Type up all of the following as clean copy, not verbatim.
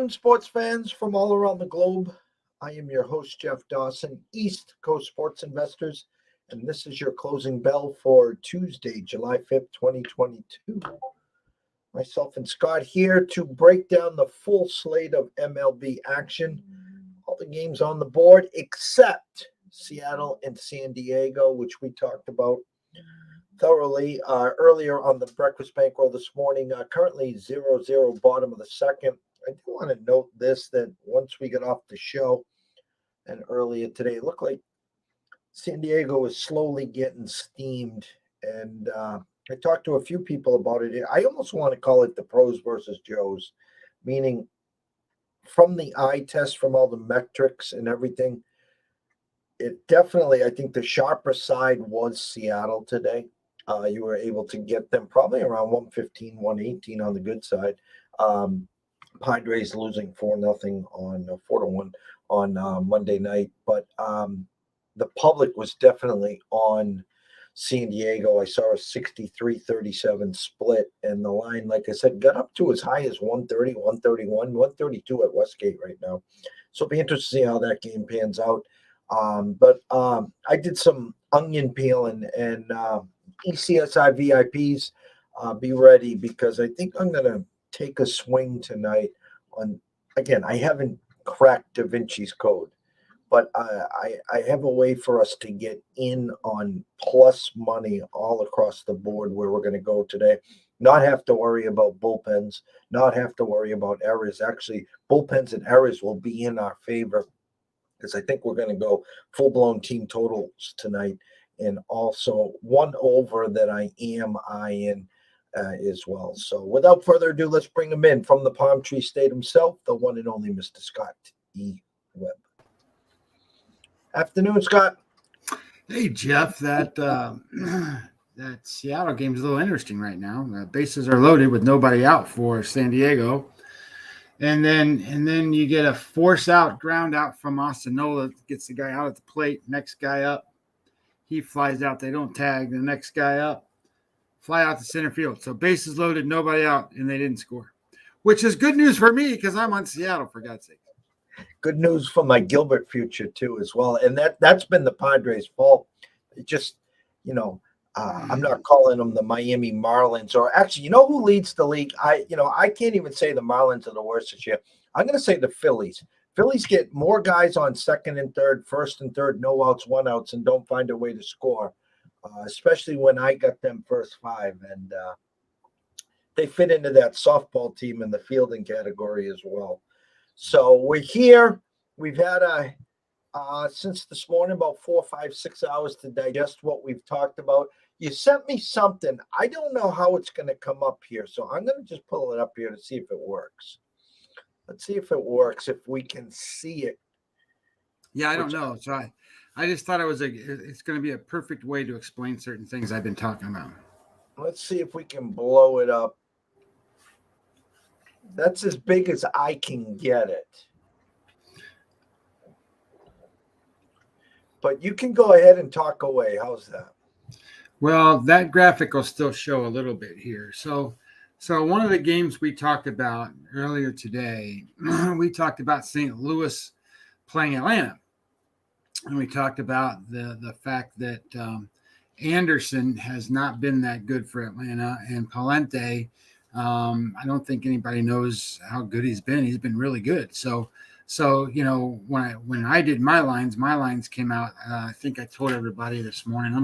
afternoon, sports fans from all around the globe. I am your host, Jeff Dawson, East Coast Sports Investors, and this is your closing bell for Tuesday, July 5th, 2022. Myself and Scott here to break down the full slate of MLB action. All the games on the board except Seattle and San Diego, which we talked about thoroughly earlier on the breakfast bankroll this morning. Currently 0-0 bottom of the second. I do want to note this, that once we got off the show and earlier today, it looked like San Diego was slowly getting steamed. And I talked to a few people about it. I almost want to call it the pros versus Joes, meaning from the eye test, from all the metrics and everything, it definitely, I think the sharper side was Seattle today. You were able to get them probably around 115, 118 on the good side. Padres losing 4-0 on 4-1 on Monday night, but the public was definitely on San Diego. I saw a 63-37 split, and the line, like I said, got up to as high as 130, 131, 132 at Westgate right now. So it'll be interesting to see how that game pans out. But I did some onion peeling and ECSI VIPs. Be ready, because I think I'm going to take a swing tonight on, again, I haven't cracked Da Vinci's Code, but I have a way for us to get in on plus money all across the board where we're going to go today. Not have to worry about bullpens, not have to worry about errors. Actually, bullpens and errors will be in our favor, because I think we're going to go full-blown team totals tonight, and also one over that I am eyeing as well. So without further ado, let's bring him in from the Palm Tree State himself, the one and only Mr. Scott E. Webb. Afternoon, Scott. Hey, Jeff. That Seattle game is a little interesting right now. Bases are loaded with nobody out for San Diego. And then you get a force out, ground out from Ostanola, gets the guy out at the plate. Next guy up, he flies out. They don't tag. The next guy up, fly out to center field. So bases loaded, nobody out, and they didn't score, which is good news for me because I'm on Seattle, for God's sake. Good news for my Gilbert future too, as well. And that's been the Padres' fault. It just, I'm not calling them the Miami Marlins, or actually, you know who leads the league? I can't even say the Marlins are the worst this year. I'm going to say the Phillies. Phillies get more guys on second and third, first and third, no outs, one outs, and don't find a way to score, especially when I got them first five. And they fit into that softball team in the fielding category as well. So we're here. We've had since this morning, about 4, 5, 6 hours to digest what we've talked about. You sent me something. I don't know how it's going to come up here, so I'm going to just pull it up here to see if it works. Let's see if it works, if we can see it. Yeah, I don't know. So I just thought it's going to be a perfect way to explain certain things I've been talking about. Let's see if we can blow it up. That's as big as I can get it. But you can go ahead and talk away. How's that? Well, that graphic will still show a little bit here. So one of the games we talked about earlier today, we talked about St. Louis playing Atlanta. And we talked about the fact that Anderson has not been that good for Atlanta, and Palente, I don't think anybody knows how good he's been. He's been really good. So when I did my lines came out. I think I told everybody this morning.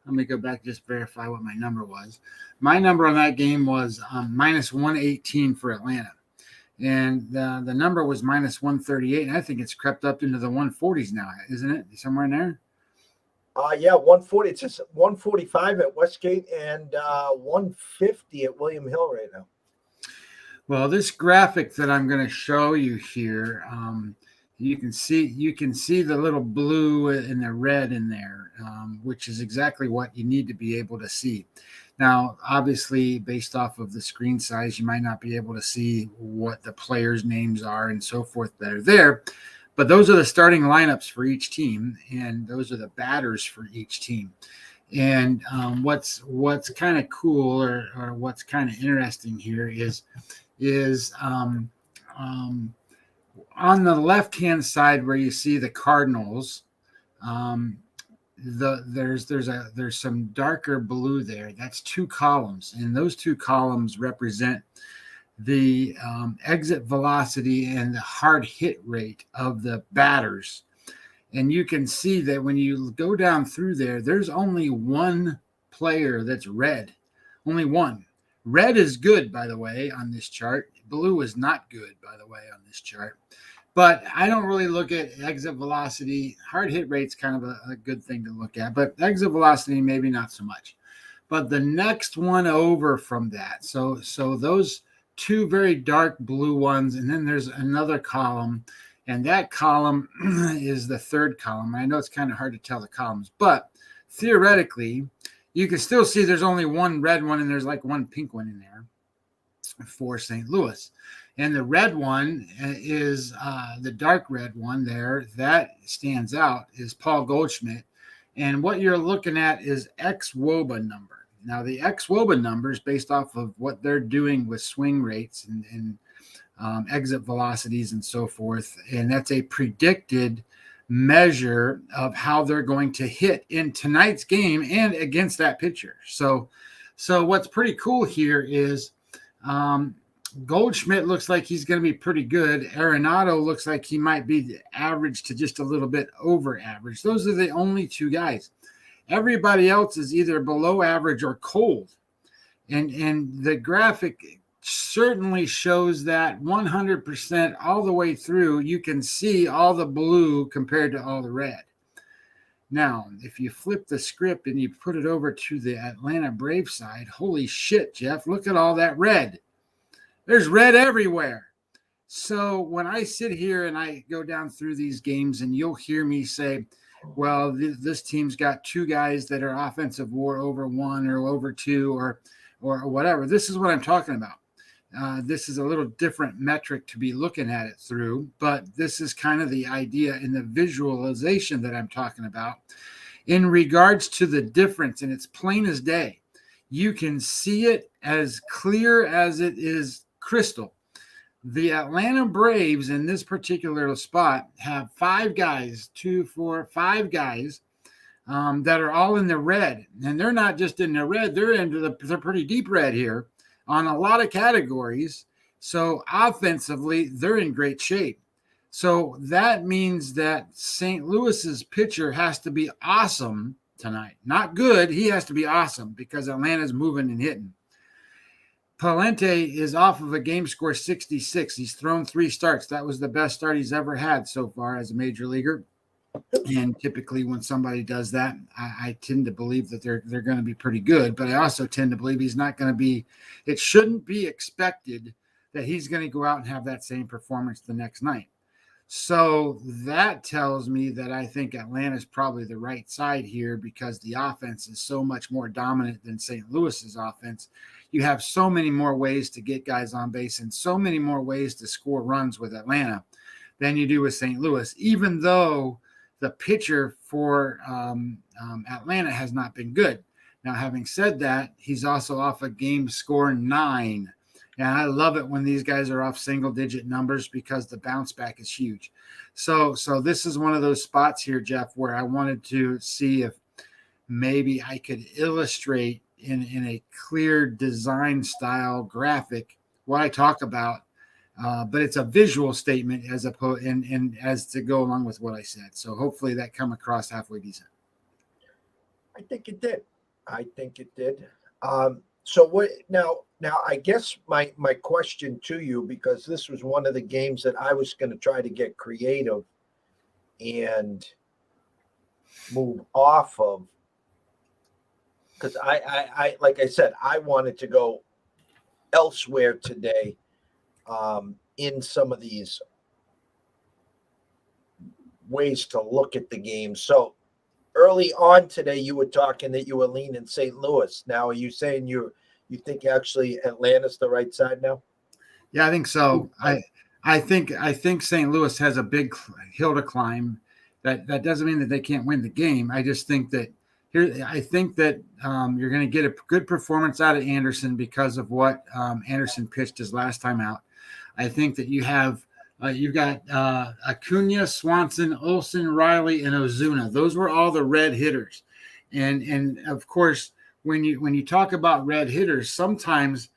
Let me go back and just verify what my number was. My number on that game was minus 118 for Atlanta, and the number was minus 138. And I think it's crept up into the 140s now, isn't it? Somewhere in there. Yeah, 140. It's just 145 at Westgate and 150 at William Hill right now. Well, this graphic that I'm going to show you here, you can see the little blue and the red in there, which is exactly what you need to be able to see. Now, obviously, based off of the screen size, you might not be able to see what the players' names are and so forth that are there. But those are the starting lineups for each team, and those are the batters for each team. And what's kind of cool or what's kind of interesting here is on the left-hand side where you see the Cardinals, there's some darker blue there. That's two columns, and those two columns represent the exit velocity and the hard hit rate of the batters. And you can see that when you go down through there, there's only one player that's red. Only one. Red is good, by the way, on this chart. Blue is not good, by the way, on this chart. But I don't really look at exit velocity. Hard hit rate's kind of a good thing to look at, but exit velocity maybe not so much. But the next one over from that, so those two very dark blue ones, and then there's another column, and that column is the third column. I know it's kind of hard to tell the columns, but theoretically, you can still see there's only one red one, and there's like one pink one in there for St. Louis. And the red one is the dark red one there that stands out is Paul Goldschmidt. And what you're looking at is ex-WOBA number. Now, the ex-WOBA number is based off of what they're doing with swing rates and exit velocities and so forth. And that's a predicted measure of how they're going to hit in tonight's game and against that pitcher. So what's pretty cool here is Goldschmidt looks like he's going to be pretty good. Arenado looks like he might be average to just a little bit over average. Those are the only two guys. Everybody else is either below average or cold. And the graphic certainly shows that 100% all the way through. You can see all the blue compared to all the red. Now, if you flip the script and you put it over to the Atlanta Braves side, holy shit, Jeff, look at all that red. There's red everywhere. So when I sit here and I go down through these games and you'll hear me say, well, this team's got two guys that are offensive WAR over one or over two or whatever. This is what I'm talking about. This is a little different metric to be looking at it through, but this is kind of the idea in the visualization that I'm talking about in regards to the difference, and it's plain as day. You can see it as clear as it is crystal. The Atlanta Braves in this particular spot have five guys that are all in the red, and they're not just in the red, they're pretty deep red here on a lot of categories. So offensively, they're in great shape. So that means that St. Louis's pitcher has to be awesome tonight. Not good. He has to be awesome because Atlanta's moving and hitting. Palente is off of a game score 66. He's thrown 3 starts. That was the best start he's ever had so far as a major leaguer. And typically when somebody does that, I tend to believe that they're going to be pretty good. But I also tend to believe he's not going to be – it shouldn't be expected that he's going to go out and have that same performance the next night. So that tells me that I think Atlanta's probably the right side here because the offense is so much more dominant than St. Louis's offense. You have so many more ways to get guys on base and so many more ways to score runs with Atlanta than you do with St. Louis, even though the pitcher for Atlanta has not been good. Now, having said that, he's also off a game score 9. And I love it when these guys are off single-digit numbers because the bounce back is huge. So this is one of those spots here, Jeff, where I wanted to see if maybe I could illustrate in a clear design style graphic what I talk about. But it's a visual statement as opposed and as to go along with what I said. So hopefully that come across halfway decent. I think it did. So what now I guess my question to you, because this was one of the games that I was going to try to get creative and move off of, because I like I said, I wanted to go elsewhere today in some of these ways to look at the game. So early on today, you were talking that you were leaning St. Louis. Now, are you saying you think actually Atlanta's the right side now? Yeah, I think so. I think St. Louis has a big hill to climb. That doesn't mean that they can't win the game. I just think that you're going to get a good performance out of Anderson because of what Anderson pitched his last time out. I think that you've got Acuna, Swanson, Olsen, Riley, and Ozuna. Those were all the red hitters, and of course, when you talk about red hitters, sometimes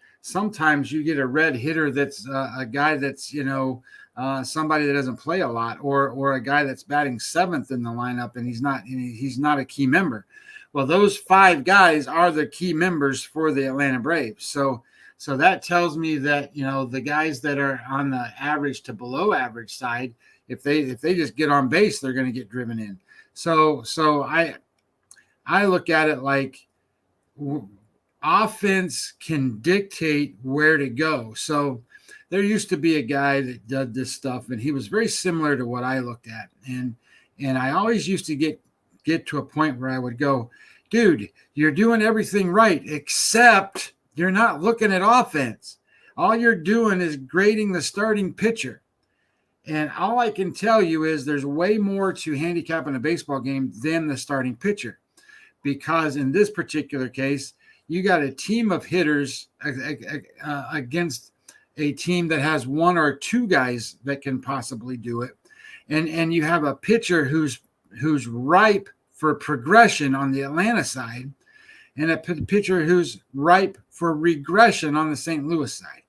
you get a red hitter that's a guy that's somebody that doesn't play a lot, or a guy that's batting seventh in the lineup, and he's not a key member. Well, those 5 guys are the key members for the Atlanta Braves. So that tells me that the guys that are on the average to below average side, if they just get on base, they're going to get driven in. So I look at it like offense can dictate where to go. So there used to be a guy that did this stuff, and he was very similar to what I looked at. And I always used to get to a point where I would go, dude, you're doing everything right, except you're not looking at offense. All you're doing is grading the starting pitcher. And all I can tell you is there's way more to handicapping a baseball game than the starting pitcher. Because in this particular case, you got a team of hitters against a team that has 1 or 2 guys that can possibly do it. And you have a pitcher who's ripe for progression on the Atlanta side, and a pitcher who's ripe for regression on the St. Louis side.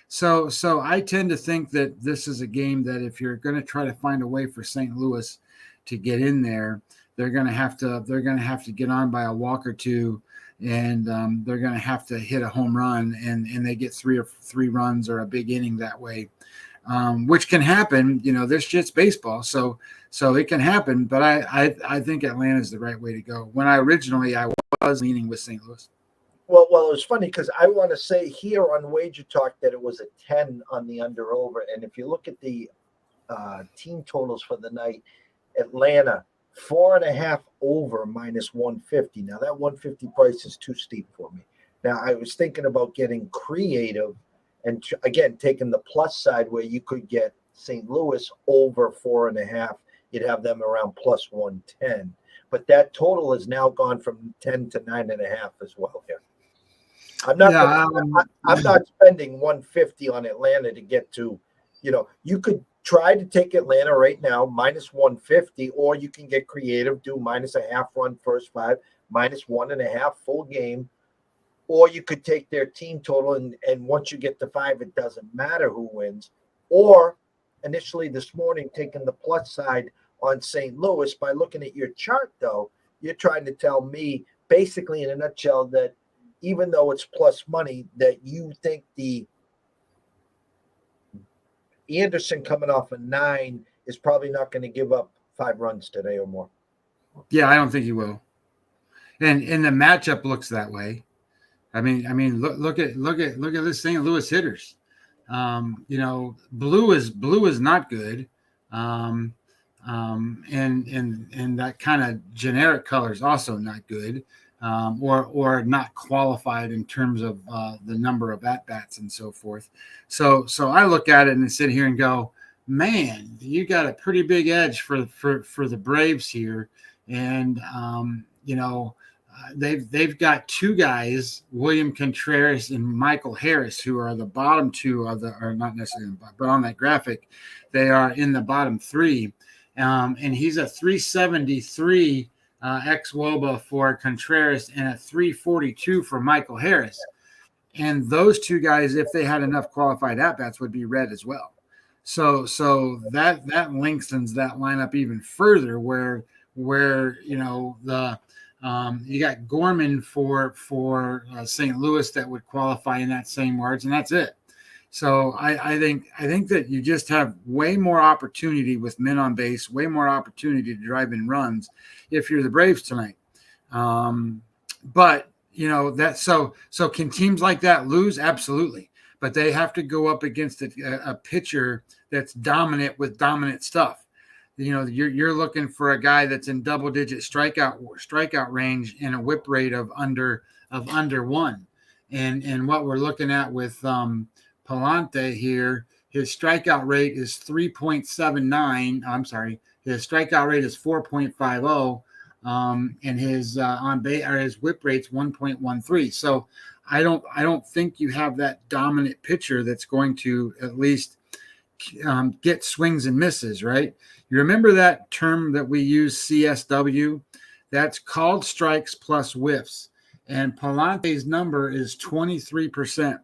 So I tend to think that this is a game that if you're going to try to find a way for St. Louis to get in there, they're going to have to get on by a walk or 2, and they're going to have to hit a home run, and they get 3 runs or a big inning that way, which can happen. This shit's baseball, so it can happen. But I think Atlanta is the right way to go. When I was leaning with St. Louis. Well, it was funny because I want to say here on Wager Talk that it was a 10 on the under over. And if you look at the team totals for the night, Atlanta 4.5 over minus 150. Now that 150 price is too steep for me. Now I was thinking about getting creative and again, taking the plus side where you could get St. Louis over 4.5. You'd have them around plus 110. But that total has now gone from 10 to 9.5 as well here. I'm not spending 150 on Atlanta to get to, you could try to take Atlanta right now minus 150, or you can get creative, do minus a half run first 5, minus 1.5 full game, or you could take their team total and once you get to 5, it doesn't matter who wins. Or initially this morning, taking the plus side on St. Louis. By looking at your chart, though, you're trying to tell me basically in a nutshell that even though it's plus money, that you think the Anderson coming off a 9 is probably not going to give up 5 runs today or more. Yeah, I don't think he will. And the matchup looks that way. I mean, look at this St. Louis hitters. Blue is not good. And that kind of generic color is also not good, or not qualified in terms of the number of at-bats and so forth. So I look at it and sit here and go, man, you got a pretty big edge for the Braves here. And, they've got 2 guys, William Contreras and Michael Harris, who are the bottom 2 or not necessarily, but on that graphic, they are in the bottom 3. And he's a 373 ex-WOBA for Contreras and a 342 for Michael Harris. And those 2 guys, if they had enough qualified at-bats, would be red as well. So that lengthens that lineup even further where you got Gorman for St. Louis that would qualify in that same words, and that's it. So I think that you just have way more opportunity with men on base, way more opportunity to drive in runs if you're the Braves tonight. But that so can teams like that lose? Absolutely. But they have to go up against a pitcher that's dominant with dominant stuff. You're looking for a guy that's in double-digit strikeout range and a whip rate of under 1. And what we're looking at with Palante here, his strikeout rate is 3.79. I'm sorry, his strikeout rate is 4.50, and his his whip rate's 1.13. So I don't think you have that dominant pitcher that's going to at least get swings and misses, right? You remember that term that we use, CSW? That's called strikes plus whiffs. And Palante's number is 23%.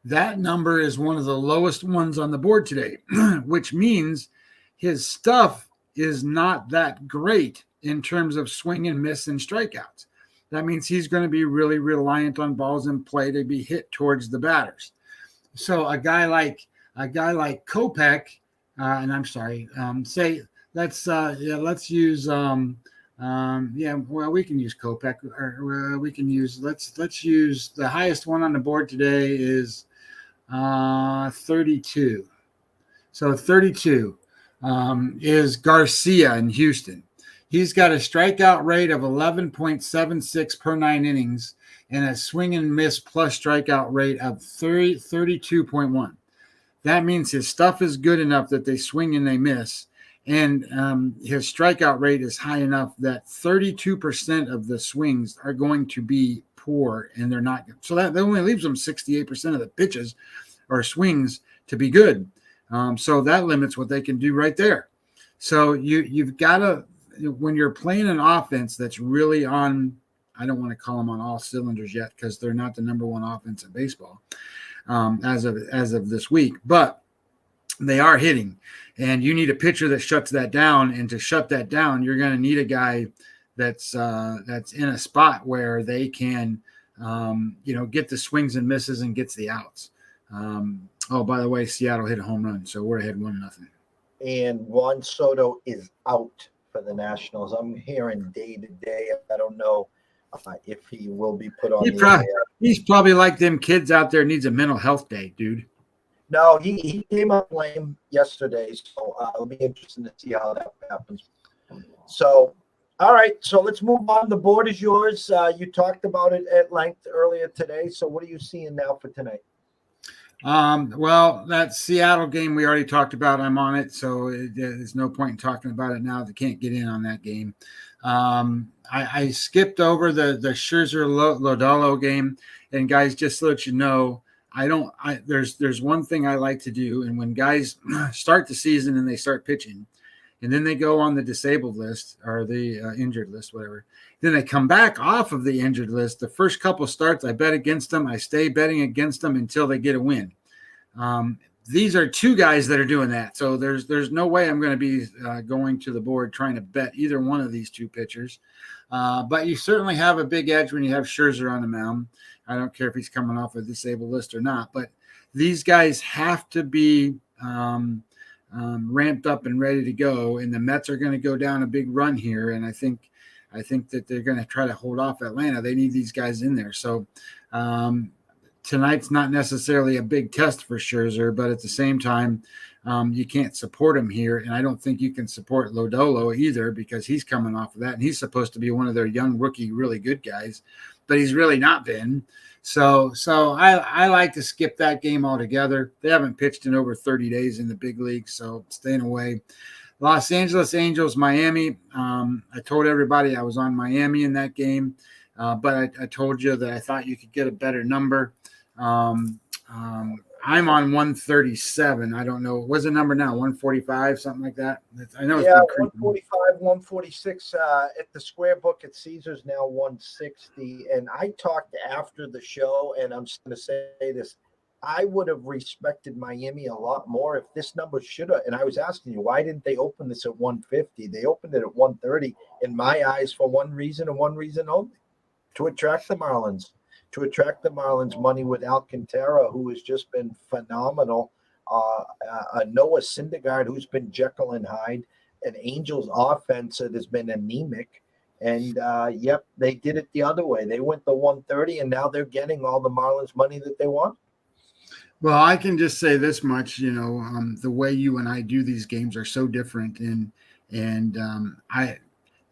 That number is one of the lowest ones on the board today, which means his stuff is not that great in terms of swing and miss and strikeouts. That means he's going to be really reliant on balls in play to be hit towards the batters. So a guy like Kopech, and I'm sorry, say let's use we can use Kopech, or we can use let's use the highest one on the board today is 32. So 32 is Garcia in Houston. He's got a strikeout rate of 11.76 per 9 innings and a swing and miss plus strikeout rate of 32.1. That means his stuff is good enough that they swing and they miss. And his strikeout rate is high enough that 32% of the swings are going to be poor, and they're not good. So that only leaves them 68% of the pitches or swings to be good. So that limits what they can do right there. So you've got to, when you're playing an offense that's really on, I don't want to call them on all cylinders yet because they're not the number one offense in baseball as of this week, but they are hitting, and you need a pitcher that shuts that down. And to shut that down, you're going to need a guy that's in a spot where they can, get the swings and misses and gets the outs. By the way, Seattle hit a home run, so we're ahead 1-0. And Juan Soto is out for the Nationals. I'm hearing day to day. I don't know if he will be put on he's probably like them kids out there needs a mental health day, dude. No, he came up lame yesterday, so it'll be interesting to see how that happens. So, all right, so let's move on. The board is yours. You talked about it at length earlier today. So what are you seeing now for tonight? Well, that Seattle game we already talked about. I'm on it, so there's no point in talking about it now. They can't get in on that game. I skipped over the Scherzer Lodolo game, and guys, just to let you know, there's one thing I like to do, and when guys start the season and they start pitching, and then they go on the disabled list or the injured list, whatever. Then they come back off of the injured list. The first couple starts, I bet against them. I stay betting against them until they get a win. These are two guys that are doing that. So there's no way I'm going to be going to the board trying to bet either one of these two pitchers. But you certainly have a big edge when you have Scherzer on the mound. I don't care if he's coming off a disabled list or not. But these guys have to be ramped up and ready to go. And the Mets are going to go down a big run here. And I think that they're going to try to hold off Atlanta. They need these guys in there. So tonight's not necessarily a big test for Scherzer, but at the same time, you can't support him here. And I don't think you can support Lodolo either because he's coming off of that. And he's supposed to be one of their young rookie, really good guys, but he's really not been. So I like to skip that game altogether. They haven't pitched in over 30 days in the big league, so staying away. Los Angeles Angels, Miami. I told everybody I was on Miami in that game, but I told you that I thought you could get a better number. I'm on 137. I don't know. What's the number now? 145, something like that? I know. Yeah, 145, 146 at the square book at Caesars now 160. And I talked after the show, and I'm just going to say this. I would have respected Miami a lot more if this number should have. And I was asking you, why didn't they open this at 150? They opened it at 130 in my eyes for one reason and one reason only, to attract the Marlins. To attract the Marlins money with Alcantara, who has just been phenomenal. Noah Syndergaard, who's been Jekyll and Hyde. An Angels offense that has been anemic. And, they did it the other way. They went the 130, and now they're getting all the Marlins money that they want. Well, I can just say this much, the way you and I do these games are so different. And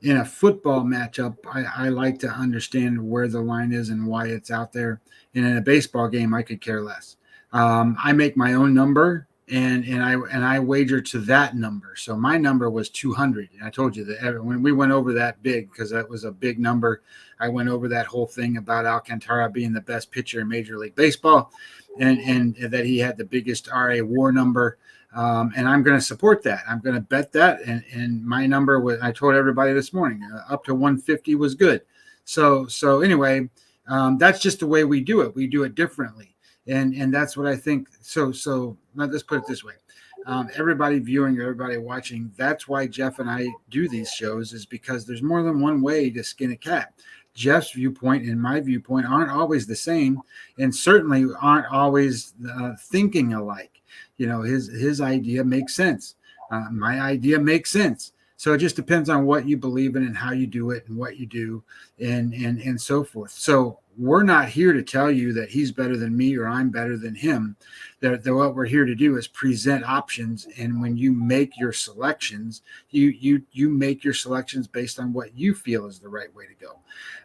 in a football matchup, I like to understand where the line is and why it's out there. And in a baseball game, I could care less. I make my own number, and I wagered to that number. So my number was 200. And I told you that when we went over that big, because that was a big number, I went over that whole thing about Alcantara being the best pitcher in Major League Baseball, and that he had the biggest RA WAR number. And I'm going to support that. I'm going to bet that. And my number was, I told everybody this morning, up to 150 was good. So anyway, that's just the way we do it. We do it differently. And that's what I think. So let's put it this way. Everybody viewing, everybody watching, that's why Jeff and I do these shows, is because there's more than one way to skin a cat. Jeff's viewpoint and my viewpoint aren't always the same, and certainly aren't always thinking alike. His idea makes sense. My idea makes sense. So it just depends on what you believe in and how you do it and what you do and so forth. So we're not here to tell you that he's better than me or I'm better than him. That what we're here to do is present options. And when you make your selections, you make your selections based on what you feel is the right way to go.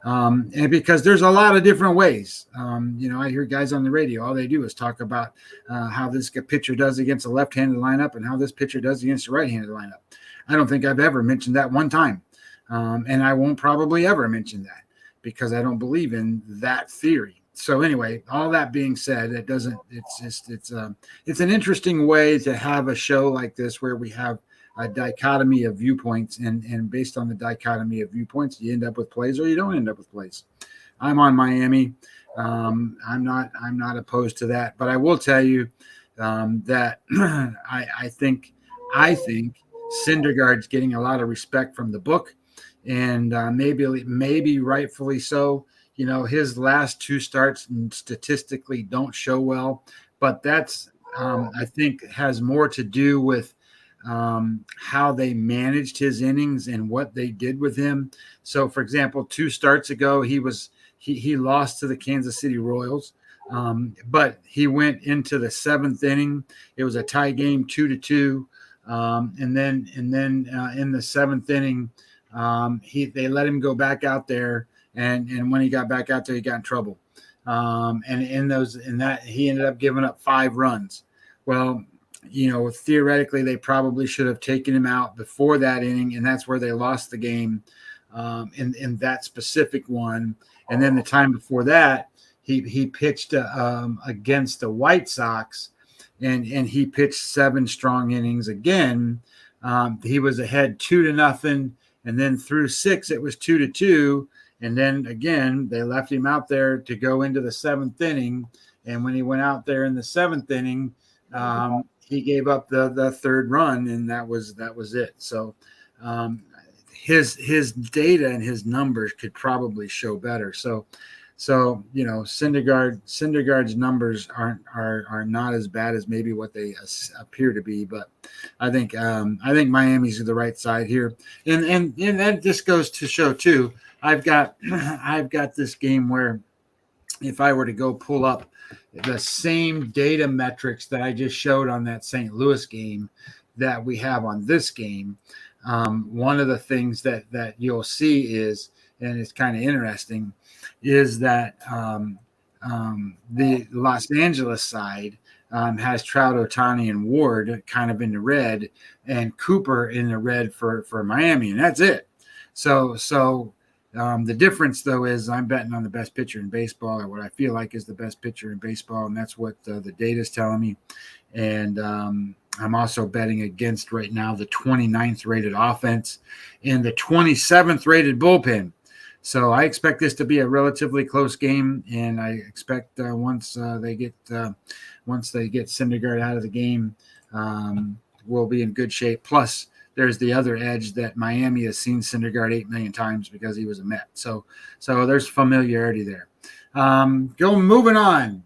And because there's a lot of different ways. I hear guys on the radio, all they do is talk about how this pitcher does against a left-handed lineup and how this pitcher does against a right-handed lineup. I don't think I've ever mentioned that one time. And I won't probably ever mention that, because I don't believe in that theory. So anyway, all that being said, it's an interesting way to have a show like this where we have a dichotomy of viewpoints, and based on the dichotomy of viewpoints, you end up with plays or you don't end up with plays. I'm on Miami. I'm not opposed to that, but I will tell you that I think Syndergaard's getting a lot of respect from the book, and maybe rightfully so. His last two starts statistically don't show well, but that's I think has more to do with how they managed his innings and what they did with him. So, for example, 2 starts ago, he lost to the Kansas City Royals, but he went into the 7th inning. It was a tie game, 2-2. And then in the 7th inning, they let him go back out there, and when he got back out there, he got in trouble. And he ended up giving up 5 runs. Well, theoretically, they probably should have taken him out before that inning, and that's where they lost the game in that specific one. And then the time before that, he pitched against the White Sox. And he pitched 7 strong innings again. He was ahead 2-0, and then through 6 it was 2-2, and then again they left him out there to go into the 7th inning. And when he went out there in the 7th inning, he gave up the 3rd run, and that was it. So his data and his numbers could probably show better. So Syndergaard's numbers are not as bad as maybe what they appear to be, but I think Miami's the right side here, and that just goes to show too. I've got this game where if I were to go pull up the same data metrics that I just showed on that St. Louis game that we have on this game, one of the things that you'll see is, and it's kind of interesting, is that the Los Angeles side has Trout, Ohtani, and Ward kind of in the red, and Cooper in the red for Miami, and that's it. So the difference, though, is I'm betting on the best pitcher in baseball, or what I feel like is the best pitcher in baseball, and that's what the data is telling me. And I'm also betting against right now the 29th rated offense and the 27th rated bullpen. So I expect this to be a relatively close game, and I expect once they get Syndergaard out of the game, we'll be in good shape. Plus, there's the other edge that Miami has seen Syndergaard 8 million times because he was a Met. So there's familiarity there. Moving on.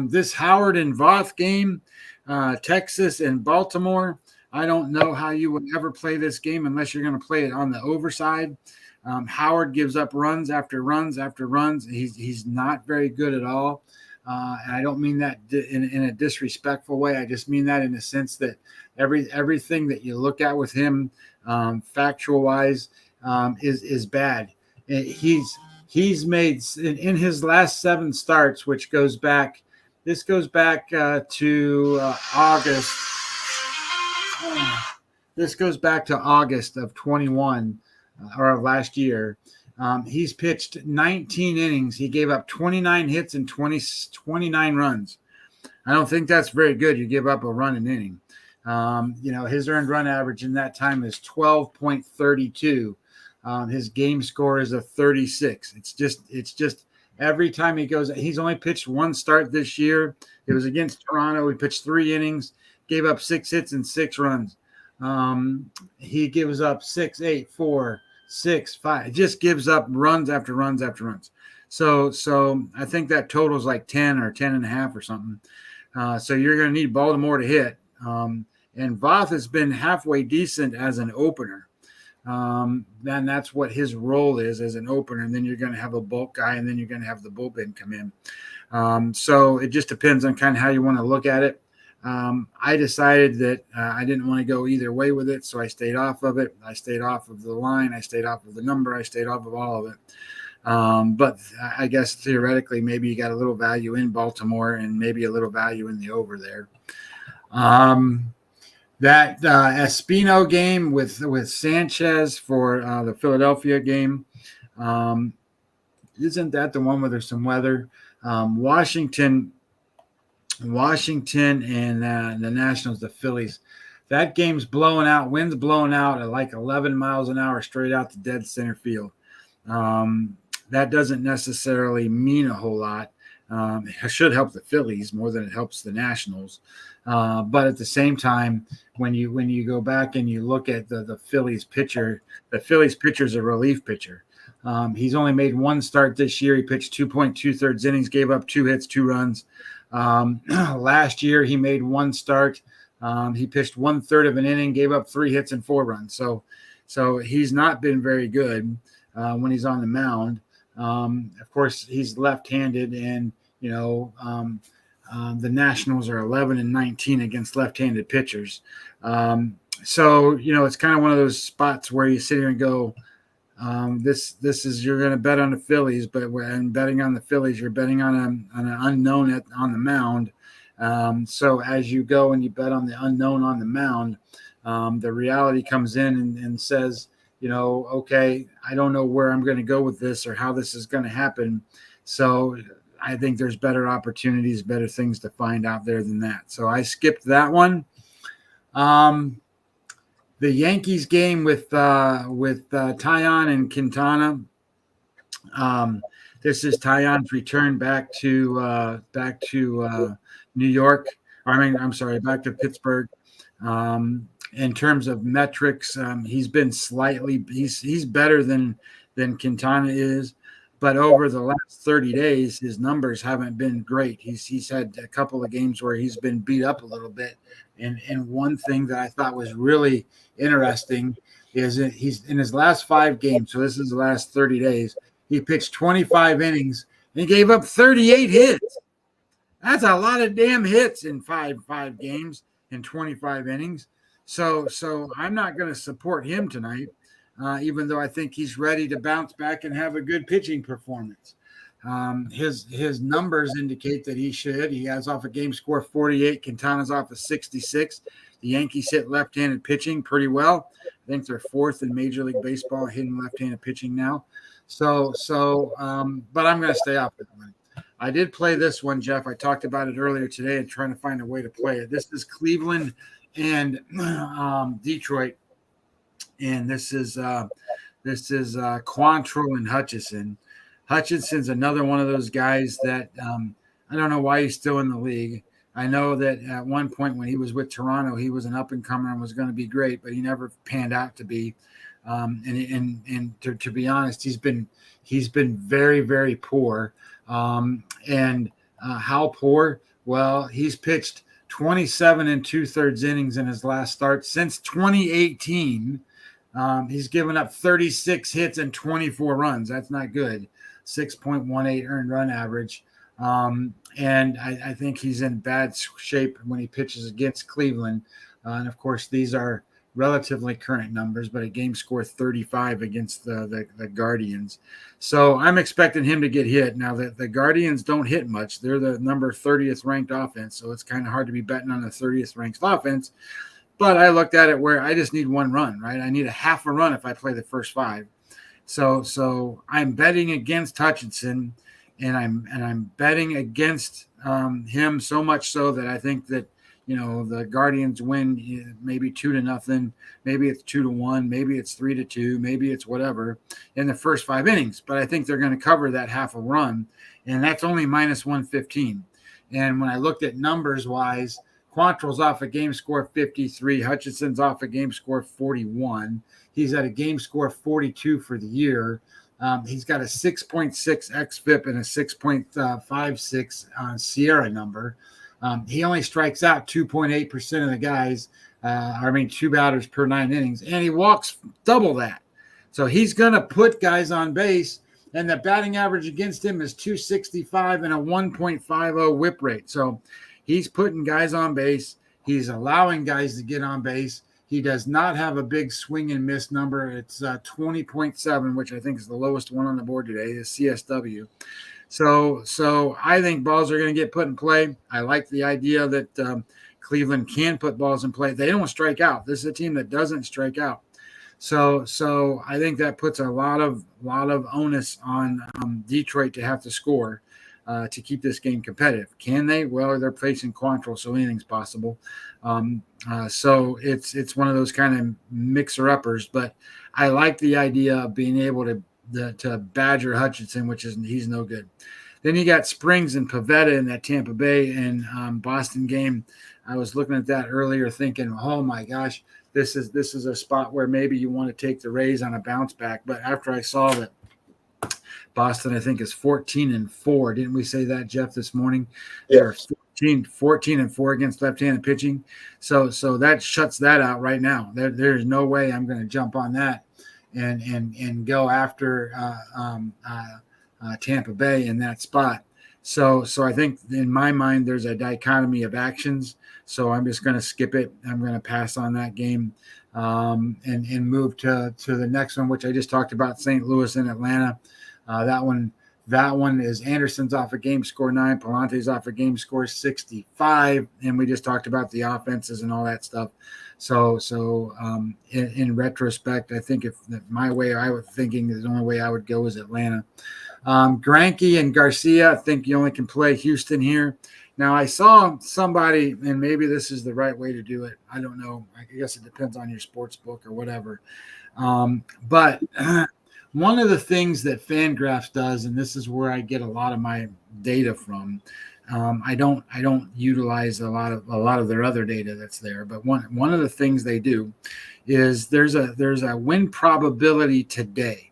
This Howard and Voth game, Texas and Baltimore. I don't know how you would ever play this game unless you're going to play it on the overside. Howard gives up runs after runs after runs. He's not very good at all. And I don't mean that in a disrespectful way. I just mean that in the sense that everything that you look at with him, factual wise, is bad. He's made in his last 7 starts, which goes back. This goes back to August. This goes back to August of 21 or of last year. He's pitched 19 innings. He gave up 29 hits and 29 runs. I don't think that's very good. You give up a run an inning. His earned run average in that time is 12.32. His game score is a 36. It's just every time he goes, he's only pitched one start this year. It was against Toronto. He pitched 3 innings, gave up 6 hits and 6 runs. He gives up 6, 8, 4, 6, 5. It just gives up runs after runs after runs. So I think that totals like 10 or 10 and a half or something. So you're going to need Baltimore to hit. And Voth has been halfway decent as an opener. Then that's what his role is as an opener. And then you're going to have a bulk guy, and then you're going to have the bullpen come in. So it just depends on kind of how you want to look at it. I decided that I didn't want to go either way with it, so I stayed off of it. I stayed off of the line. I stayed off of the number. I stayed off of all of it. But I guess theoretically, maybe you got a little value in Baltimore and maybe a little value in the over there. That Espino game with Sanchez for the Philadelphia game, isn't that the one where there's some weather? Washington and the Nationals, the Phillies. That game's blowing out, wind's blowing out at like 11 miles an hour straight out to dead center field. That doesn't necessarily mean a whole lot. It should help the Phillies more than it helps the Nationals. But at the same time, when you go back and you look at the Phillies pitcher, the Phillies pitcher is a relief pitcher. He's only made one start this year. He pitched 2.2 innings, gave up 2 hits, 2 runs. Last year, he made one start. He pitched 1/3 of an inning, gave up 3 hits and 4 runs. So he's not been very good when he's on the mound. Of course, he's left-handed, and the Nationals are 11-19 against left-handed pitchers. So it's kind of one of those spots where you sit here and go, this is, you're going to bet on the Phillies, but when betting on the Phillies, you're betting on an unknown on the mound. So as you go and you bet on the unknown on the mound, the reality comes in and says, okay, I don't know where I'm going to go with this or how this is going to happen. So I think there's better opportunities, better things to find out there than that. So I skipped that one. The Yankees game with Taillon and Quintana. This is Taillon's return back to New York. Back to Pittsburgh. In terms of metrics, he's been he's better than Quintana is, but over the last 30 days, his numbers haven't been great. He's had a couple of games where he's been beat up a little bit. And one thing that I thought was really interesting is that he's in his last 5 games. So this is the last 30 days. He pitched 25 innings and he gave up 38 hits. That's a lot of damn hits in five games in 25 innings. So I'm not going to support him tonight, even though I think he's ready to bounce back and have a good pitching performance. His numbers indicate that he should. He has off a game score 48. Quintana's off a 66. The Yankees hit left-handed pitching pretty well. I think they're 4th in Major League Baseball hitting left-handed pitching now. But I'm going to stay off it. I did play this one, Jeff. I talked about it earlier today and trying to find a way to play it. This is Cleveland and Detroit, and this is Quantrill and Hutchison. Hutchinson's another one of those guys that I don't know why he's still in the league. I know that at one point when he was with Toronto, he was an up-and-comer and was going to be great, but he never panned out to be. And to be honest, he's been very, very poor. And how poor? Well, he's pitched 27 2/3 innings in his last start since 2018. He's given up 36 hits and 24 runs. That's not good. 6.18 earned run average. And I think he's in bad shape when he pitches against Cleveland. And of course, these are relatively current numbers, but a game score 35 against the Guardians. So I'm expecting him to get hit. Now, the Guardians don't hit much. They're the number 30th ranked offense, so it's kind of hard to be betting on the 30th ranked offense. But I looked at it where I just need one run, right? I need a half a run if I play the first five. So I'm betting against Hutchinson, and I'm betting against him so much so that I think that the Guardians win maybe 2-0, maybe it's 2-1, maybe it's 3-2, maybe it's whatever in the first 5 innings. But I think they're going to cover that half a run, and that's only minus 115. And when I looked at numbers wise, Quantrill's off a game score 53, Hutchinson's off a game score 41. He's at a game score 42 for the year. He's got a 6.6 xFIP and a 6.56 Sierra number. He only strikes out 2.8% of the guys, 2 batters per 9 innings, and he walks double that. So he's going to put guys on base, and the batting average against him is 265 and a 1.50 whip rate. So he's putting guys on base. He's allowing guys to get on base. He does not have a big swing and miss number. It's 20.7, which I think is the lowest one on the board today, is CSW. So I think balls are going to get put in play. I like the idea that Cleveland can put balls in play. They don't strike out. This is a team that doesn't strike out. So I think that puts a lot of onus on Detroit to have to score to keep this game competitive. Can they? Well, they're facing Quantrill, so anything's possible. So it's one of those kind of mixer-uppers, but I like the idea of being able to badger Hutchinson, he's no good. Then you got Springs and Pivetta in that Tampa Bay and Boston game. I was looking at that earlier thinking, oh my gosh, this is a spot where maybe you want to take the Rays on a bounce back. But after I saw that Boston, I think, is 14-4. Didn't we say that, Jeff, this morning? Yes. They're 14-4 against left-handed pitching. So that shuts that out right now. There's no way I'm going to jump on that and go after Tampa Bay in that spot. So I think in my mind there's a dichotomy of actions. So I'm just going to skip it. I'm going to pass on that game and move to the next one, which I just talked about, St. Louis and Atlanta. That one is Anderson's off a game score 9, Palante's off a game score 65, and we just talked about the offenses and all that stuff. So in retrospect, I think if my way I was thinking, the only way I would go is Atlanta. Greinke and Garcia, I think you only can play Houston here. Now, I saw somebody, and maybe this is the right way to do it. I don't know. I guess it depends on your sports book or whatever. But one of the things that Fangraphs does, and this is where I get a lot of my data from, I don't utilize a lot of their other data that's there, but one of the things they do is there's a win probability today.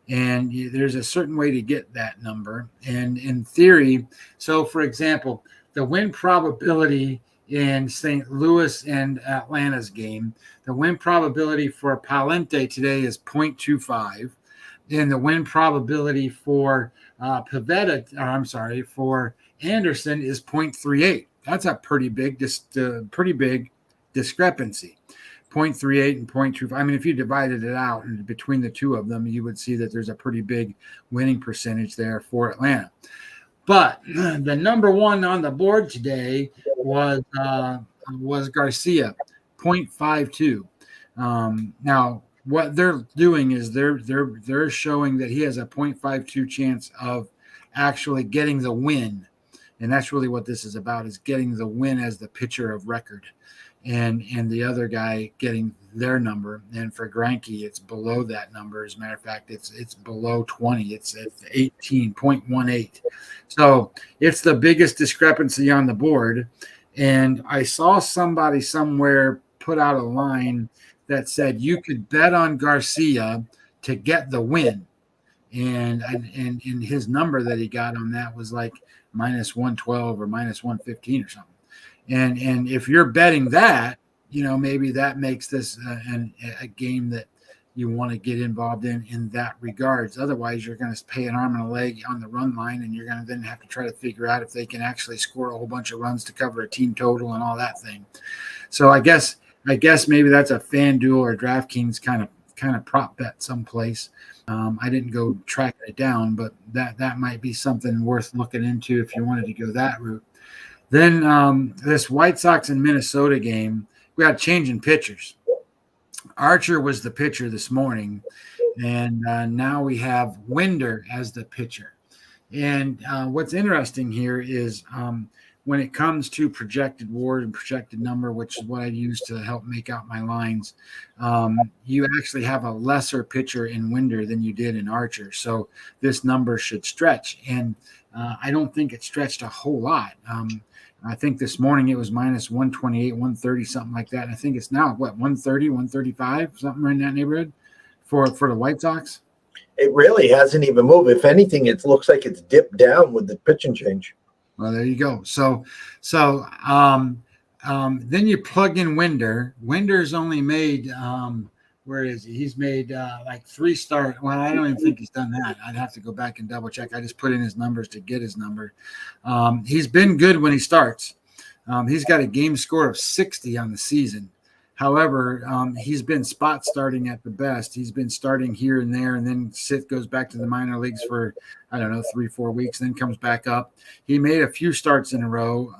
And there's a certain way to get that number. And in theory, so for example, the win probability in St. Louis and Atlanta's game, the win probability for Palente today is 0.25. And the win probability for for Anderson is 0.38. That's a pretty big discrepancy. 0.38 and 0.25. I mean, if you divided it out and between the two of them, you would see that there's a pretty big winning percentage there for Atlanta. But the number one on the board today was Garcia, 0.52. Now, what they're doing is they're showing that he has a 0.52 chance of actually getting the win. And that's really what this is about, is getting the win as the pitcher of record. And the other guy getting their number. And for Greinke, it's below that number. As a matter of fact, it's below 20. It's at 18.18. So it's the biggest discrepancy on the board. And I saw somebody somewhere put out a line that said you could bet on Garcia to get the win. And his number that he got on that was like minus 112 or minus 115 or something. And if you're betting that, maybe that makes this a game that you want to get involved in that regards. Otherwise, you're going to pay an arm and a leg on the run line, and you're going to then have to try to figure out if they can actually score a whole bunch of runs to cover a team total and all that thing. So I guess I guess maybe that's a FanDuel or DraftKings kind of prop bet someplace. I didn't go track it down, but that might be something worth looking into if you wanted to go that route. Then this White Sox and Minnesota game, we had change in pitchers. Archer was the pitcher this morning, and now we have Winder as the pitcher. And what's interesting here is when it comes to projected WAR and projected number, which is what I use to help make out my lines, you actually have a lesser pitcher in Winder than you did in Archer. So this number should stretch. And I don't think it stretched a whole lot. I think this morning it was minus 128, 130, something like that. And I think it's now, 130, 135, something in that neighborhood for the White Sox. It really hasn't even moved. If anything, it looks like it's dipped down with the pitching change. Well, there you go. So then you plug in Winder. Winder's only made where is he? He's made like 3 starts. Well, I don't even think he's done that. I'd have to go back and double check. I just put in his numbers to get his number. He's been good when he starts. He's got a game score of 60 on the season. However, he's been spot starting at the best. He's been starting here and there, and then goes back to the minor leagues for, 3-4 weeks, then comes back up. He made a few starts in a row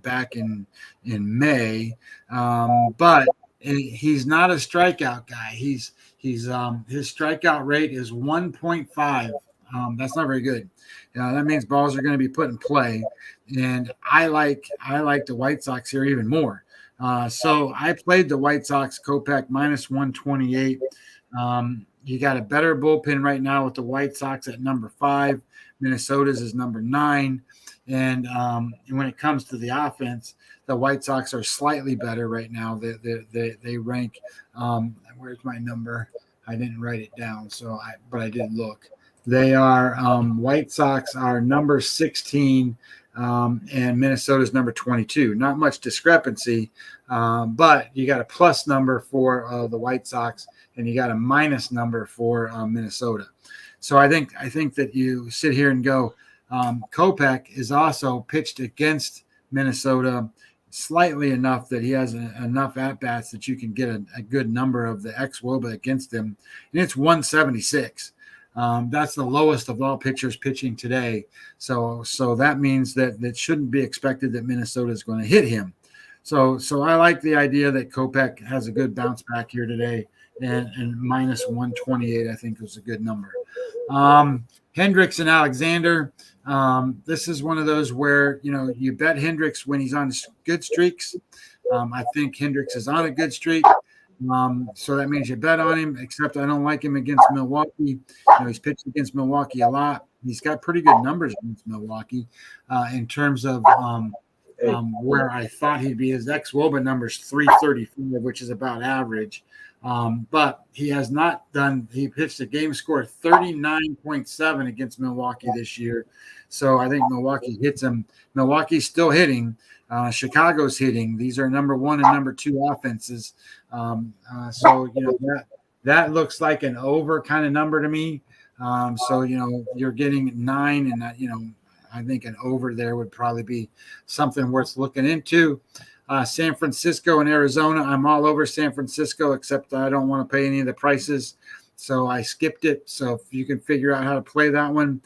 back in May, but he's not a strikeout guy. His strikeout rate is 1.5. That's not very good. That means balls are going to be put in play, and I like the White Sox here even more. So I played the White Sox Kopech minus 128. You got a better bullpen right now with the White Sox at number 5. Minnesota's is number 9. And when it comes to the offense, the White Sox are slightly better right now. They rank. Where's my number? I didn't write it down, but I did look. They are White Sox are number 16. And Minnesota's number 22. Not much discrepancy, but you got a plus number for the White Sox, and you got a minus number for Minnesota. So I think that you sit here and go, Kopech is also pitched against Minnesota slightly enough that he has enough at-bats that you can get a good number of the ex-WOBA against him, and it's 176. That's the lowest of all pitchers pitching today. So that means that it shouldn't be expected that Minnesota is going to hit him. So I like the idea that Kopech has a good bounce back here today, and minus 128 I think was a good number. Hendricks and Alexander. This is one of those where you bet Hendricks when he's on good streaks. I think Hendricks is on a good streak. So that means you bet on him, except I don't like him against Milwaukee. He's pitched against Milwaukee a lot. He's got pretty good numbers against Milwaukee in terms of where I thought he'd be. His ex-WOBA number's 335, which is about average. But he has not done – he pitched a game score 39.7 against Milwaukee this year. So I think Milwaukee hits him. Milwaukee's still hitting. Chicago's hitting. These are number 1 and number 2 offenses. So that looks like an over kind of number to me. So you're getting 9, and I think an over there would probably be something worth looking into. San Francisco and Arizona. I'm all over San Francisco, except I don't want to pay any of the prices, so I skipped it. So if you can figure out how to play that one,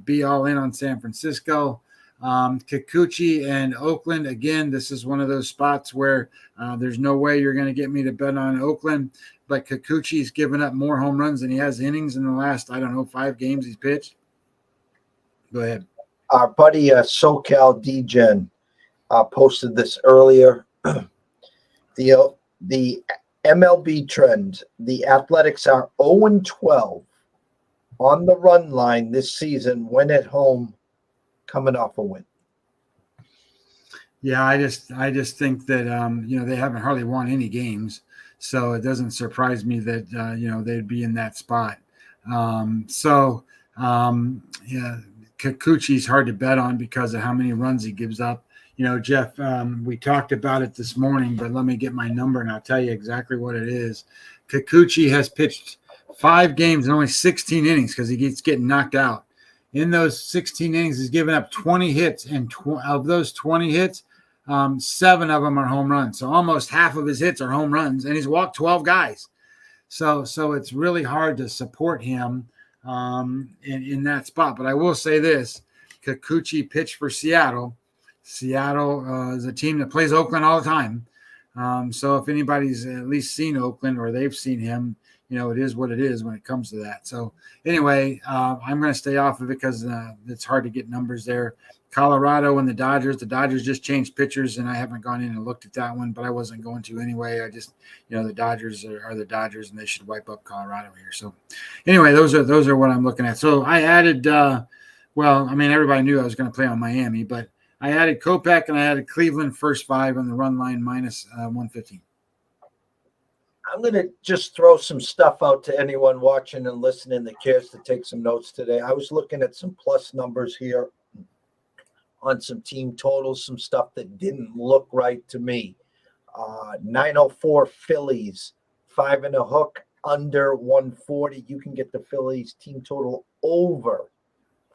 be all in on San Francisco. Kikuchi and Oakland. Again, this is one of those spots where there's no way you're going to get me to bet on Oakland, but Kikuchi's given up more home runs than he has innings in the last, 5 games he's pitched. Go ahead. Our buddy SoCal DGen posted this earlier. The MLB trend, the Athletics are 0-12 on the run line this season when at home, coming off a win. Yeah, I just think that they haven't hardly won any games, so it doesn't surprise me that they'd be in that spot. Kikuchi's hard to bet on because of how many runs he gives up. Jeff, we talked about it this morning, but let me get my number and I'll tell you exactly what it is. Kikuchi has pitched 5 games and only 16 innings because he keeps getting knocked out. In those 16 innings, he's given up 20 hits, and of those 20 hits, 7 of them are home runs. So almost half of his hits are home runs, and he's walked 12 guys. So it's really hard to support him in that spot. But I will say this: Kikuchi pitched for Seattle. Seattle is a team that plays Oakland all the time. So if anybody's at least seen Oakland or they've seen him, it is what it is when it comes to that. So anyway, I'm going to stay off of it because it's hard to get numbers there. Colorado and the Dodgers just changed pitchers, and I haven't gone in and looked at that one, but I wasn't going to anyway. I just, the Dodgers are the Dodgers, and they should wipe up Colorado here. So anyway, those are what I'm looking at. So I added, everybody knew I was going to play on Miami, but I added Kopech and I added Cleveland first 5 on the run line minus 115. I'm going to just throw some stuff out to anyone watching and listening that cares to take some notes today. I was looking at some plus numbers here on some team totals, some stuff that didn't look right to me. 904 Phillies, 5 and a hook, under 140. You can get the Phillies team total over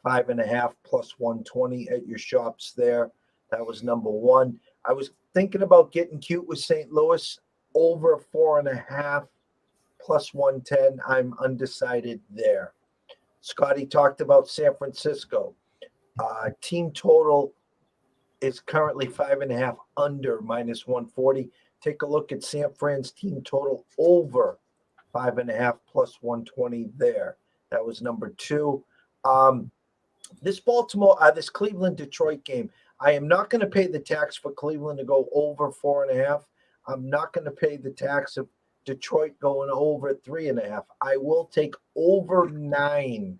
5.5 plus 120 at your shops there. That was number 1. I was thinking about getting cute with St. Louis, over 4.5 plus 110. I'm undecided there. Scotty talked about San Francisco. Team total is currently 5.5 under minus 140. Take a look at San Fran's team total over 5.5 plus 120 there. That was number 2. This Cleveland Detroit game, I am not going to pay the tax for Cleveland to go over 4.5. I'm not going to pay the tax of Detroit going over 3.5. I will take over 9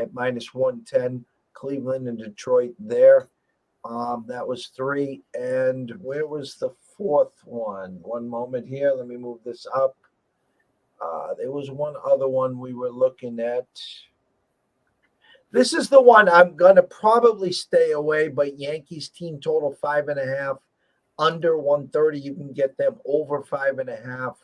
at minus 110. Cleveland and Detroit there. That was 3. And where was the 4th one? One moment here. Let me move this up. There was one other one we were looking at. This is the one I'm going to probably stay away, but Yankees team total 5.5 under 130. You can get them over 5.5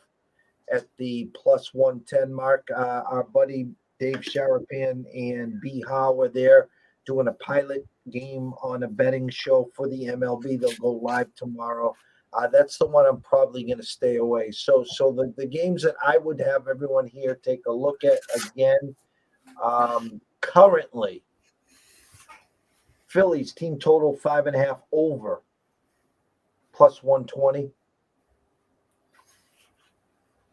at the plus 110 mark. Our buddy Dave Sharapan and B. Howe were there doing a pilot game on a betting show for the MLB. They'll go live tomorrow. That's the one I'm probably going to stay away. So the games that I would have everyone here take a look at again. Currently, Phillies team total 5.5 over plus 120.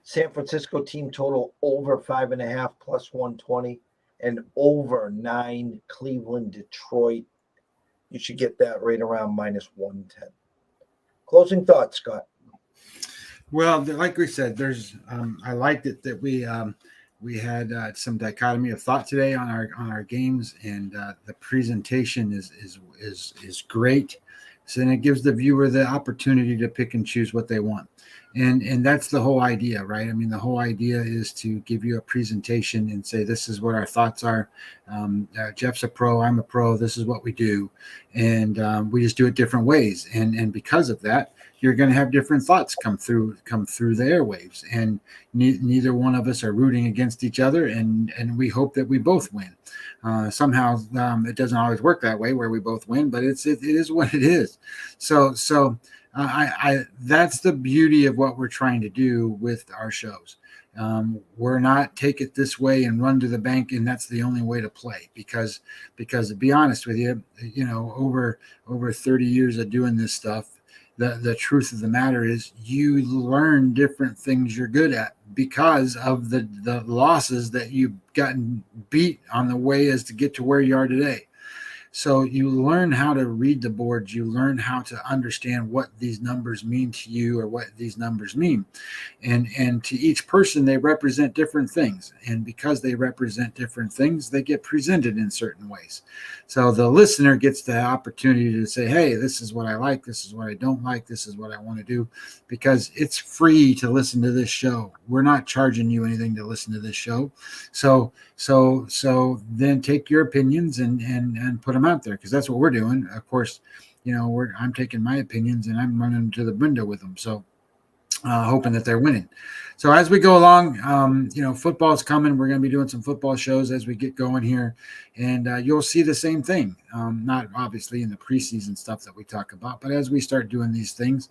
San Francisco team total over 5.5 plus 120, and over 9 Cleveland Detroit. You should get that right around minus 110. Closing thoughts, Scott. Well, like we said, there's I liked it that we had some dichotomy of thought today on our games, and the presentation is great. So then it gives the viewer the opportunity to pick and choose what they want. And that's the whole idea, right? I mean, the whole idea is to give you a presentation and say, this is what our thoughts are. Jeff's a pro, I'm a pro, this is what we do. And we just do it different ways. And because of that, you're going to have different thoughts come through the airwaves. And neither one of us are rooting against each other. And we hope that we both win. Somehow it doesn't always work that way where we both win, but it is what it is. So that's the beauty of what we're trying to do with our shows. We're not take it this way and run to the bank, and that's the only way to play. Because to be honest with you, over 30 years of doing this stuff, the truth of the matter is you learn different things you're good at because of the losses that you've gotten beat on the way as to get to where you are today. So you learn how to read the boards. You learn how to understand what these numbers mean to you or what these numbers mean. And to each person, they represent different things. And because they represent different things, they get presented in certain ways. So the listener gets the opportunity to say, hey, this is what I like. This is what I don't like. This is what I want to do, because it's free to listen to this show. We're not charging you anything to listen to this show. So then take your opinions and put them out there, because that's what we're doing. Of course, I'm taking my opinions and I'm running to the window with them. So hoping that they're winning. So as we go along, football's coming. We're going to be doing some football shows as we get going here, and you'll see the same thing. Not obviously in the preseason stuff that we talk about, but as we start doing these things,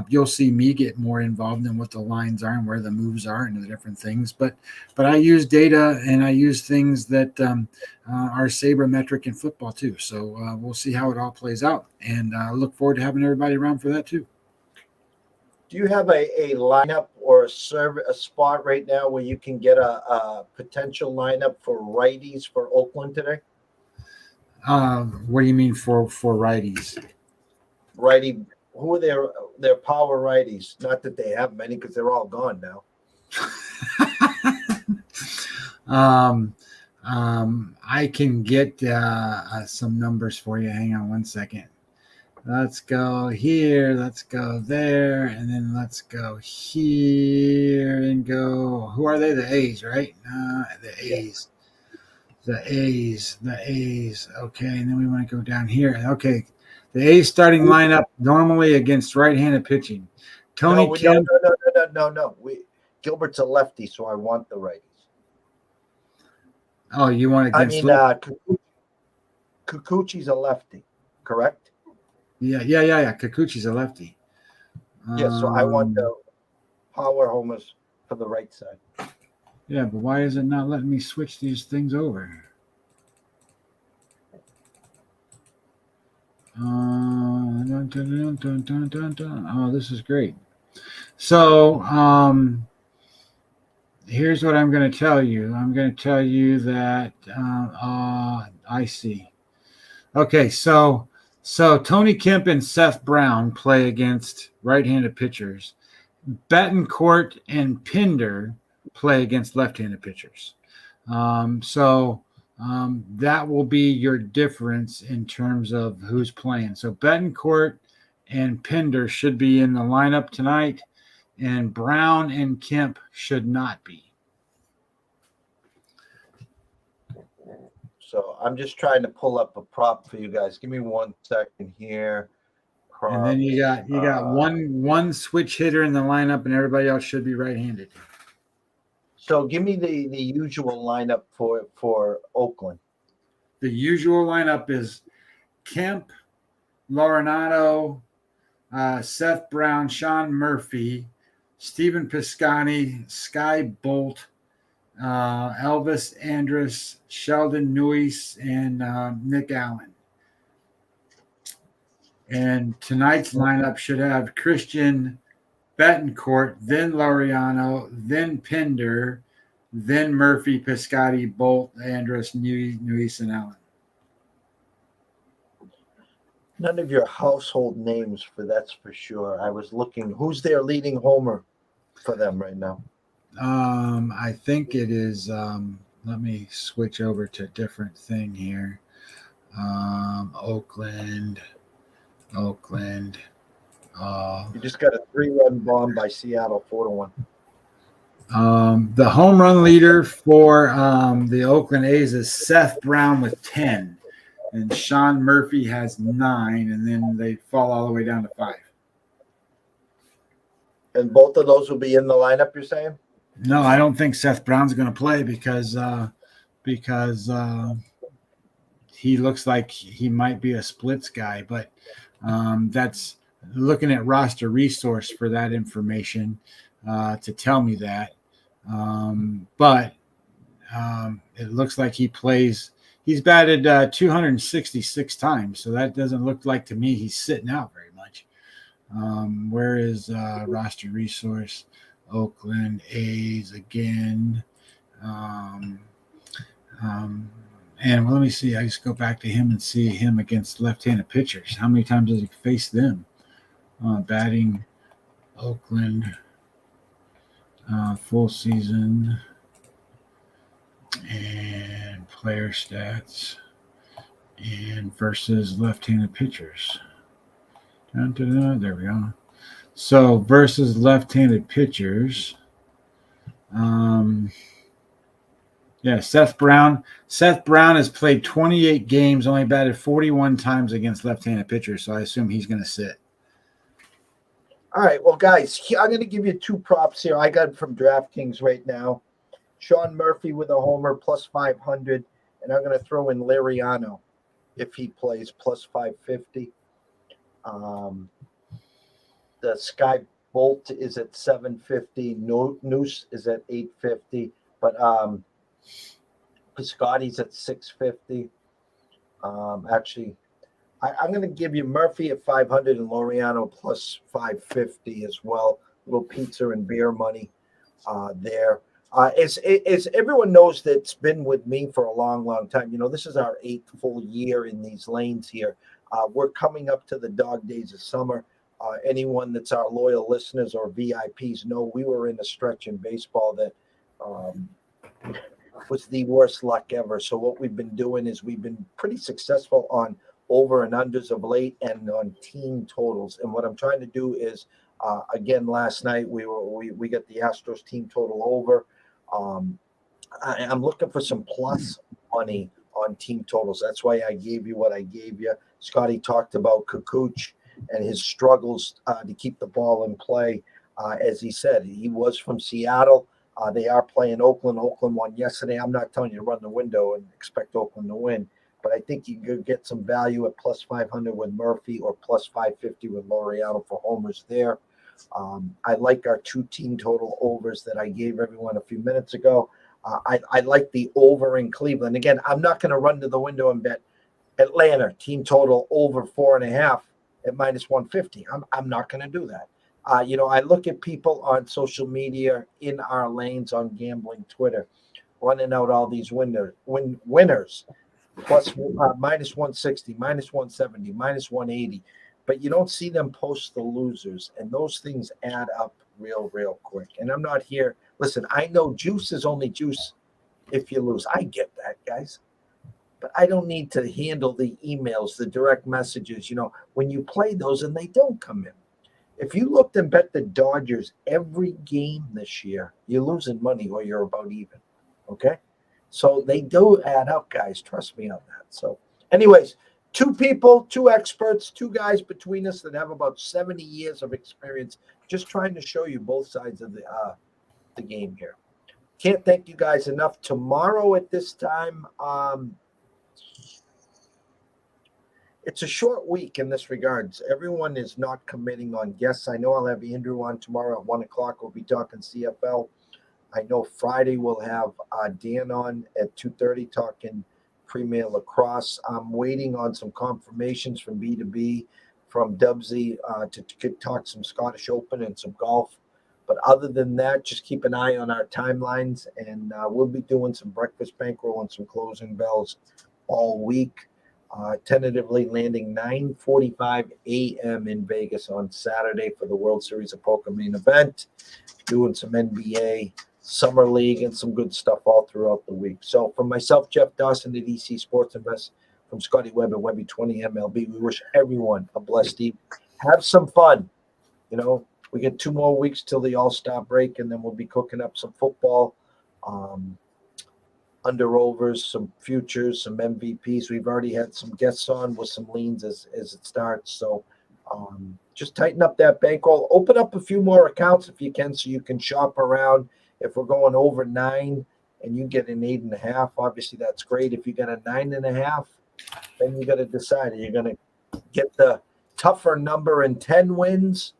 you'll see me get more involved in what the lines are and where the moves are and the different things. But I use data and I use things that are sabermetric in football too. So we'll see how it all plays out, and I look forward to having everybody around for that too. Do you have a lineup or a spot right now where you can get a potential lineup for righties for Oakland today? What do you mean for righties? Righty, who are their power righties? Not that they have many because they're all gone now. I can get some numbers for you. Hang on one second. Let's go here. Let's go there. And then let's go here and go. Who are they? The A's, right? The A's. The A's. Okay. And then we want to go down here. Okay. The A's starting lineup normally against right-handed pitching. Tony Kemp. No. Gilbert's a lefty, so I want the righties. Oh, you want against Kikuchi's a lefty, correct? Yeah. Kikuchi's a lefty. Yeah, so I want the power homers for the right side. Yeah, but why is it not letting me switch these things over? Oh, this is great. So, here's what I'm going to tell you. I'm going to tell you that I see. Okay, so Tony Kemp and Seth Brown play against right-handed pitchers. Betancourt and Pinder play against left-handed pitchers. That will be your difference in terms of who's playing. So Betancourt and Pinder should be in the lineup tonight, and Brown and Kemp should not be. So I'm just trying to pull up a prop for you guys. Give me 1 second here. Props. And then you got one switch hitter in the lineup, and everybody else should be right-handed. So give me the usual lineup for Oakland. The usual lineup is Kemp, Laureano, Seth Brown, Sean Murphy, Stephen Piscotty, Sky Bolt, Elvis Andrus, Sheldon Nuis, and Nick Allen. And tonight's lineup should have Christian Betancourt, then Laureano, then Pinder, then Murphy, Piscotty, Bolt, Andrus, Nuis, and Allen. None of your household names that's for sure. I was looking. Who's their leading homer for them right now? I think it is. Let me switch over to a different thing here. Oakland. You just got a 3-run bomb by Seattle, 4-1. The home run leader for the Oakland A's is Seth Brown with 10, and Sean Murphy has 9, and then they fall all the way down to 5. And both of those will be in the lineup, you're saying? No, I don't think Seth Brown's going to play because he looks like he might be a splits guy, but that's looking at roster resource for that information to tell me that. But it looks like he plays. He's batted 266 times, so that doesn't look like to me he's sitting out very much. Where is roster resource? Oakland A's again. And let me see. I just go back to him and see him against left-handed pitchers. How many times does he face them? Batting Oakland full season and player stats and versus left-handed pitchers. There we go. So versus left-handed pitchers. Yeah, Seth Brown. Seth Brown has played 28 games, only batted 41 times against left-handed pitchers, so I assume he's going to sit. All right, well, guys, I'm going to give you two props here. I got it from DraftKings right now. Sean Murphy with a homer plus 500, and I'm going to throw in Liriano if he plays plus 550. Um, the Sky Bolt is at 750. Noose is at 850, but Piscotty's at 650. Actually, I'm going to give you Murphy at 500 and Loriano plus 550 as well. Little pizza and beer money there. As everyone knows that's been with me for a long, long time, this is our 8th full year in these lanes here. We're coming up to the dog days of summer. Anyone that's our loyal listeners or VIPs know we were in a stretch in baseball that was the worst luck ever. So what we've been doing is we've been pretty successful on over and unders of late and on team totals. And what I'm trying to do is, again, last night we got the Astros team total over. I'm looking for some plus money on team totals. That's why I gave you what I gave you. Scotty talked about Kukuch and his struggles to keep the ball in play. As he said, he was from Seattle. They are playing Oakland. Oakland won yesterday. I'm not telling you to run the window and expect Oakland to win, but I think you could get some value at plus 500 with Murphy or plus 550 with Laureano for homers there. I like our two team total overs that I gave everyone a few minutes ago. I like the over in Cleveland. Again, I'm not going to run to the window and bet Atlanta team total over 4.5 at minus 150. I'm not going to do that. I look at people on social media in our lanes on gambling Twitter running out all these winners plus minus 160, minus 170, minus 180. But you don't see them post the losers, and those things add up real quick. And I'm not here. Listen, I know juice is only juice if you lose. I get that, guys. But I don't need to handle the emails, the direct messages, when you play those and they don't come in. If you looked and bet the Dodgers every game this year, you're losing money or you're about even. Okay? So they do add up, guys. Trust me on that. So, anyways, two people, two experts, two guys between us that have about 70 years of experience just trying to show you both sides of the game here. Can't thank you guys enough. Tomorrow at this time, it's a short week in this regards. Everyone is not committing on guests. I know I'll have Andrew on tomorrow at 1 o'clock. We'll be talking CFL. I know Friday we'll have Dan on at 2:30 talking Premier Lacrosse. I'm waiting on some confirmations from B2B, from Dubsy to talk some Scottish Open and some golf. But other than that, just keep an eye on our timelines, and we'll be doing some breakfast bankroll and some closing bells all week. Tentatively landing 9:45 a.m. in Vegas on Saturday for the World Series of Poker main event. Doing some NBA, Summer League, and some good stuff all throughout the week. So from myself, Jeff Dawson at EC Sports Invest, from Scotty Webb at Webby 20 MLB, we wish everyone a blessed evening. Have some fun. We get 2 more weeks till the All-Star break, and then we'll be cooking up some football. Under overs, some futures, some MVPs. We've already had some guests on with some leans as it starts. So just tighten up that bankroll. Open up a few more accounts if you can, so you can shop around. If we're going over 9 and you get an 8.5, obviously that's great. If you got a 9.5, then you got to decide: are you going to get the tougher number and 10 wins,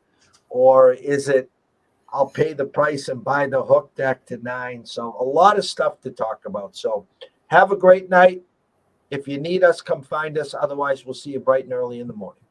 or is it I'll pay the price and buy the hook deck to 9. So a lot of stuff to talk about. So have a great night. If you need us, come find us. Otherwise, we'll see you bright and early in the morning.